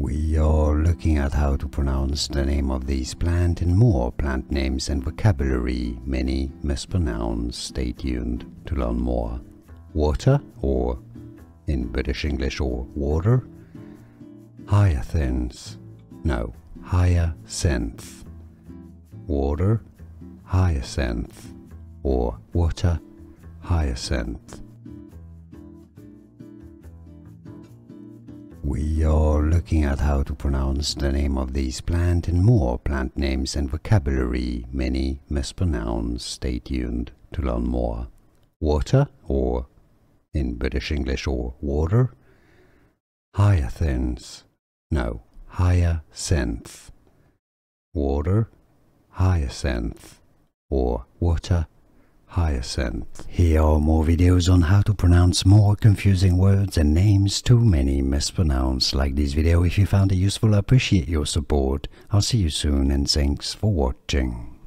We are looking at how to pronounce the name of these plant and more plant names and vocabulary many mispronounce. Stay tuned to learn more. Water, or in British English or water. Hyacinth. No, hyacinth. Water, hyacinth, or water, hyacinth. We are looking at how to pronounce the name of these plant and more plant names and vocabulary many mispronounce. Stay tuned to learn more. Water, or in British English or water. Hyacinth. No, hyacinth. Water, hyacinth, or water, hyacinth. Here are more videos on how to pronounce more confusing words and names too many mispronounced. Like this video if you found it useful. I appreciate your support. I'll see you soon and thanks for watching.